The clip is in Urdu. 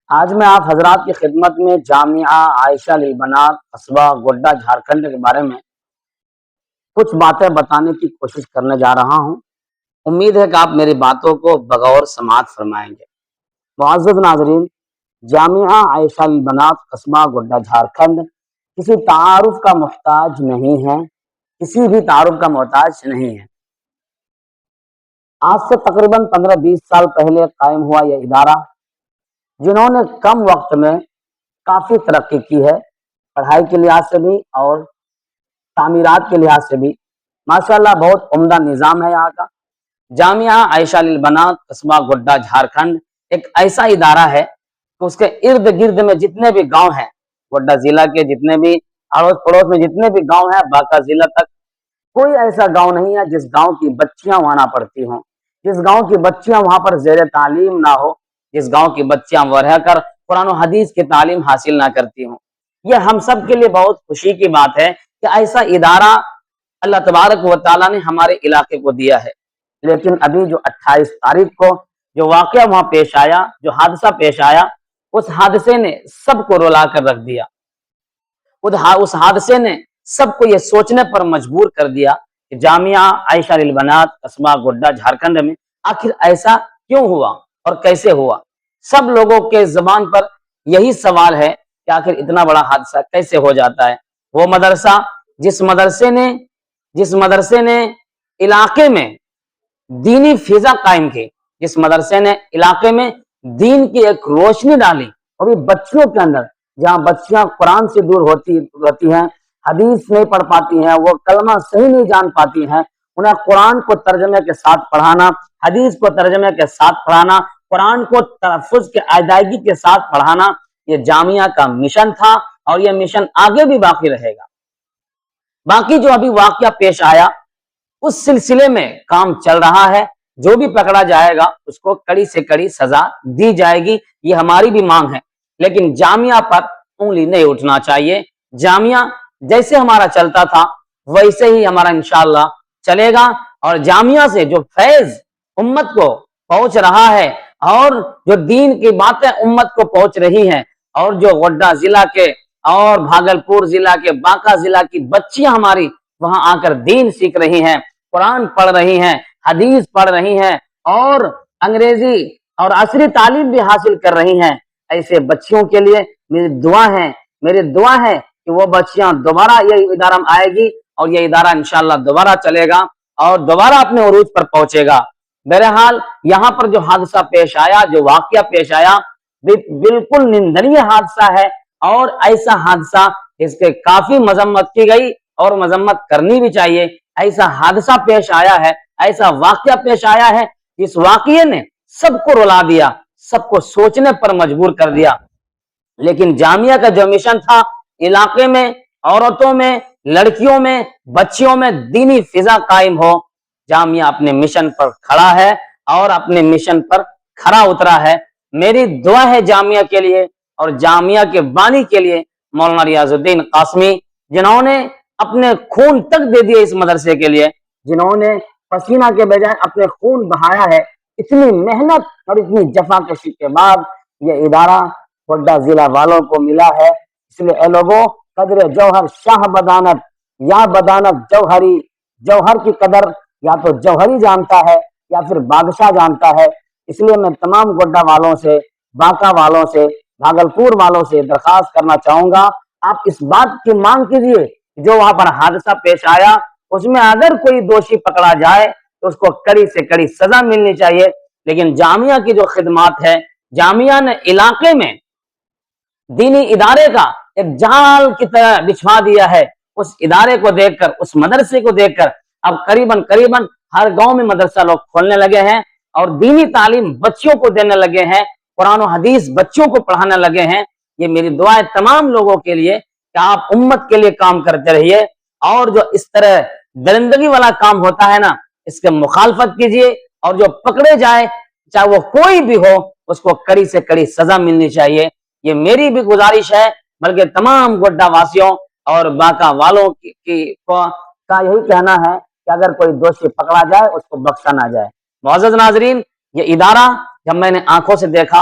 آج میں آپ حضرات کی خدمت میں جامعہ عائشہ للبنات قصبہ گوڈا جھارکھنڈ کے بارے میں کچھ باتیں بتانے کی کوشش کرنے جا رہا ہوں۔ امید ہے کہ آپ میری باتوں کو بغور سماعت فرمائیں گے۔ معزز ناظرین، جامعہ عائشہ للبنات قصبہ گوڈا جھارکھنڈ کسی تعارف کا محتاج نہیں ہے، کسی بھی تعارف کا محتاج نہیں ہے۔ آج سے تقریباً 15-20 سال پہلے قائم ہوا یہ ادارہ، جنہوں نے کم وقت میں کافی ترقی کی ہے، پڑھائی کے لحاظ سے بھی اور تعمیرات کے لحاظ سے بھی ماشاءاللہ بہت عمدہ نظام ہے یہاں کا۔ جامعہ عائشہ للبنات قصبہ گوڈا جھارکھنڈ ایک ایسا ادارہ ہے کہ اس کے ارد گرد میں جتنے بھی گاؤں ہیں، گوڈا ضلع کے جتنے بھی اڑوس پڑوس میں جتنے بھی گاؤں ہیں، باقا ضلع تک کوئی ایسا گاؤں نہیں ہے جس گاؤں کی بچیاں وہاں نہ پڑھتی ہوں، جس گاؤں کی بچیاں وہاں پر زیر تعلیم نہ ہو، جس گاؤں کی بچیاں وہ رہ کر قرآن و حدیث کی تعلیم حاصل نہ کرتی ہوں۔ یہ ہم سب کے لیے بہت خوشی کی بات ہے کہ ایسا ادارہ اللہ تبارک و تعالیٰ نے ہمارے علاقے کو دیا ہے۔ لیکن ابھی جو 28 تاریخ کو جو واقعہ وہاں پیش آیا، جو حادثہ پیش آیا، اس حادثے نے سب کو رلا کر رکھ دیا۔ اس حادثے نے سب کو یہ سوچنے پر مجبور کر دیا کہ جامعہ عائشہ للبنات قصبہ گوڈا جھارکھنڈ میں آخر ایسا کیوں ہوا اور کیسے ہوا۔ سب لوگوں کے زبان پر یہی سوال ہے کہ آخر اتنا بڑا حادثہ کیسے ہو جاتا ہے۔ وہ مدرسہ جس مدرسے نے علاقے میں دینی فضا قائم کی، جس مدرسے نے علاقے میں دین کی ایک روشنی ڈالی، اور بچیوں کے اندر جہاں بچیاں قرآن سے دور ہوتی ہیں، حدیث نہیں پڑھ پاتی ہیں، وہ کلمہ صحیح نہیں جان پاتی ہیں، انہیں قرآن کو ترجمے کے ساتھ پڑھانا، حدیث کو ترجمے کے ساتھ پڑھانا، قرآن کو تلفظ کے ادائیگی کے ساتھ پڑھانا، یہ جامعہ کا مشن تھا اور یہ مشن آگے بھی باقی رہے گا۔ باقی جو ابھی واقعہ پیش آیا اس سلسلے میں کام چل رہا ہے، جو بھی پکڑا جائے گا اس کو کڑی سے کڑی سزا دی جائے گی، یہ ہماری بھی مانگ ہے۔ لیکن جامعہ پر انگلی نہیں اٹھنا چاہیے۔ جامعہ جیسے ہمارا چلتا تھا ویسے ہی ہمارا انشاءاللہ چلے گا، اور جامعہ سے جو فیض امت کو پہنچ رہا ہے اور جو دین کی باتیں امت کو پہنچ رہی ہیں، اور جو گوڈا ضلع کے اور بھاگلپور ضلع کے باقا ضلع کی بچیاں ہماری وہاں آ کر دین سیکھ رہی ہیں، قرآن پڑھ رہی ہیں، حدیث پڑھ رہی ہیں اور انگریزی اور عصری تعلیم بھی حاصل کر رہی ہیں، ایسے بچیوں کے لیے میری دعا ہے کہ وہ بچیاں دوبارہ یہ ادارہ میں آئے گی اور یہ ادارہ انشاءاللہ دوبارہ چلے گا اور دوبارہ اپنے عروج پر پہنچے گا۔ بہرحال یہاں پر جو حادثہ پیش آیا، جو واقعہ پیش آیا، بالکل نندنیہ حادثہ ہے، اور ایسا حادثہ اس کے کافی مذمت کی گئی اور مذمت کرنی بھی چاہیے۔ ایسا حادثہ پیش آیا ہے، ایسا واقعہ پیش آیا ہے، اس واقعے نے سب کو رلا دیا، سب کو سوچنے پر مجبور کر دیا۔ لیکن جامعہ کا جو مشن تھا علاقے میں عورتوں میں لڑکیوں میں بچیوں میں دینی فضا قائم ہو، جامعہ اپنے مشن پر کھڑا ہے اور اپنے مشن پر کھڑا اترا ہے۔ میری دعا ہے جامعہ کے لیے اور جامعہ کے بانی کے لیے، مولانا ریاض الدین قاسمی، جنہوں نے اپنے خون تک دے دیے اس مدرسے کے لیے، جنہوں نے پسینہ کے بجائے اپنے خون بہایا ہے، اتنی محنت اور اتنی جفا کشی کے بعد یہ ادارہ گوڈا ضلع والوں کو ملا ہے۔ اس لیے اے لوگوں، قدر جوہر شاہ بدانت یا بدانت جوہری، جوہر کی قدر یا تو جوہری جانتا ہے یا پھر بادشاہ جانتا ہے۔ اس لیے میں تمام گوڈا والوں سے، باقا والوں سے، بھاگلپور والوں سے درخواست کرنا چاہوں گا، آپ اس بات کی مانگ کیجیے جو وہاں پر حادثہ پیش آیا اس میں اگر کوئی دوشی پکڑا جائے تو اس کو کڑی سے کڑی سزا ملنی چاہیے۔ لیکن جامعہ کی جو خدمات ہے، جامعہ نے علاقے میں دینی ادارے کا ایک جال کی طرح بچھا دیا ہے۔ اس ادارے کو دیکھ کر، اس مدرسے کو دیکھ کر اب قریباً ہر گاؤں میں مدرسہ لوگ کھولنے لگے ہیں اور دینی تعلیم بچیوں کو دینے لگے ہیں، قرآن و حدیث بچوں کو پڑھانے لگے ہیں۔ یہ میری دعا ہے تمام لوگوں کے لیے کہ آپ امت کے لیے کام کرتے رہیے، اور جو اس طرح درندگی والا کام ہوتا ہے نا، اس کے مخالفت کیجیے، اور جو پکڑے جائے چاہے وہ کوئی بھی ہو اس کو کڑی سے کڑی سزا ملنی چاہیے۔ یہ میری بھی گزارش ہے، بلکہ تمام گوڈا واسیوں اور باقا والوں کا یہی کہنا ہے کہ اگر کوئی دوشی پکڑا جائے اس کو بخشا نہ جائے۔ معزز ناظرین، یہ ادارہ جب میں نے آنکھوں سے دیکھا